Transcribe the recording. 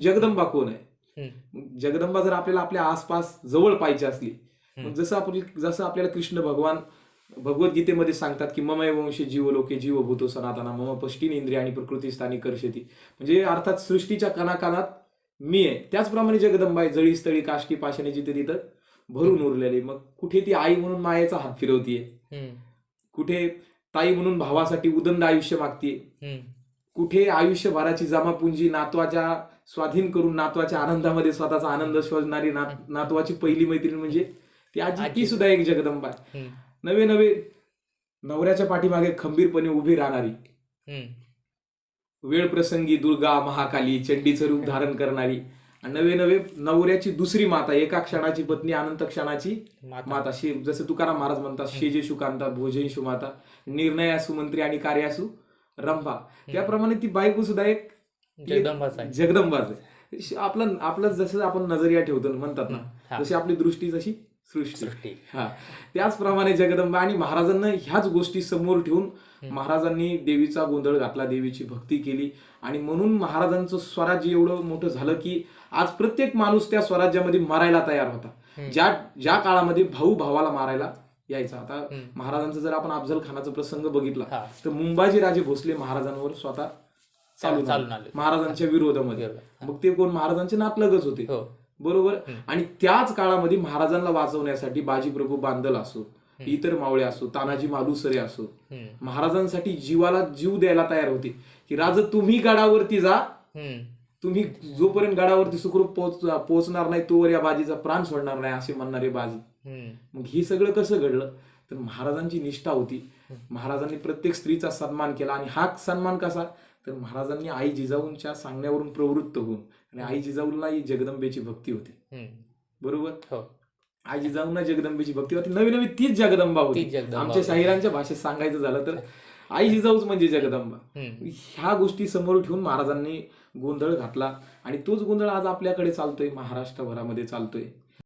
जगदंबा कोण आहे? जगदंबा जर आपल्याला आपल्या आसपास जवळ पाहिजे असली, मग जसं आपल्याला कृष्ण भगवान भगवद्गीतेमध्ये सांगतात की मम वंश जीवलोके जीवभूतो सनातना मम पष्टीन इंद्रियाणी प्रकृती स्थानी कर्षती, म्हणजे अर्थात सृष्टीच्या कणाकणात मी आहे. त्याचप्रमाणे जगदंबा आहे, जळी स्थळी काष्टी पाषाणी जिथे तिथं भरून उरलेली. मग कुठे ती आई म्हणून मायेचा हात फिरवतीये, कुठे ताई म्हणून भावासाठी उदंड आयुष्य मागतीये, कुठे आयुष्यभराची जमापुंजी नातवाच्या स्वाधीन करून नातवाच्या आनंदामध्ये स्वतःचा आनंद शोधणारी नातवाची पहिली मैत्रीण म्हणजे ती आजी, ती सुद्धा एक जगदंबा आहे. नवे नवे नवऱ्याच्या पाठीमागे खंबीरपणे उभी राहणारी, वेळ प्रसंगी दुर्गा महाकाली चंडीचं रूप धारण करणारी, नवे नवे नवऱ्याची दुसरी माता, एका क्षणाची पत्नी अनंत क्षणाची माता. जसं तुकाराम महाराज म्हणतात, शेजे सुकांता भोजनशु माता निर्णयासु मंत्री आणि कार्यासु रंभा. त्याप्रमाणे ती बायको सुद्धा एक जगदंबाच आहे. आपलं जसं आपण नजरिया ठेवतो म्हणतात ना, जशी आपली दृष्टी जशी सृष्टी. त्याचप्रमाणे जगदंबा. आणि महाराजांना ह्याच गोष्टी समोर ठेवून महाराजांनी देवीचा गोंधळ घातला, देवीची भक्ती केली, आणि म्हणून महाराजांचं स्वराज्य एवढं मोठं झालं की आज प्रत्येक माणूस त्या स्वराज्यामध्ये मारायला तयार होता. ज्या काळामध्ये भाऊ भावाला मारायला यायचा. आता महाराजांचं जर आपण अफजल खानाचा प्रसंग बघितला तर मुंबाजी राजे भोसले महाराजांवर स्वतः चालून आले महाराजांच्या विरोधामध्ये. मग ते कोण? महाराजांचे नातलगच होते, बरोबर. आणि त्याच काळामध्ये महाराजांना वाचवण्यासाठी बाजीप्रभू बांदल असो, इतर मावळे असो, तानाजी मालुसरे असो, महाराजांसाठी जीवाला जीव द्यायला तयार होते की राज तुम्ही गडावरती जा, तुम्ही जोपर्यंत गडावरती सुखरूप पोहोचणार नाही तोवर या बाजीचा प्राण सोडणार नाही, असे म्हणणारे बाजी. मग हे सगळं कसं घडलं? तर महाराजांची निष्ठा होती. महाराजांनी प्रत्येक स्त्रीचा सन्मान केला. आणि हा सन्मान कसा? तर महाराजांनी आई जिजाऊंच्या सांगण्यावरून प्रवृत्त होऊन, आणि आई जिजाऊला ही जगदंबेची भक्ती होती, बरोबर. आई जिजाऊंना जगदंबेची भक्ती होती. नवी नवी तीच जगदंबा होती. आमच्या शाहिरांच्या भाषेत सांगायचं झालं तर आई जिजाऊच म्हणजे जगदंबा. ह्या गोष्टी समोर ठेवून महाराजांनी गोंधळ घातला, आणि तोच गोंधळ आज आपल्याकडे चालतोय, महाराष्ट्रभरामध्ये चालतोय.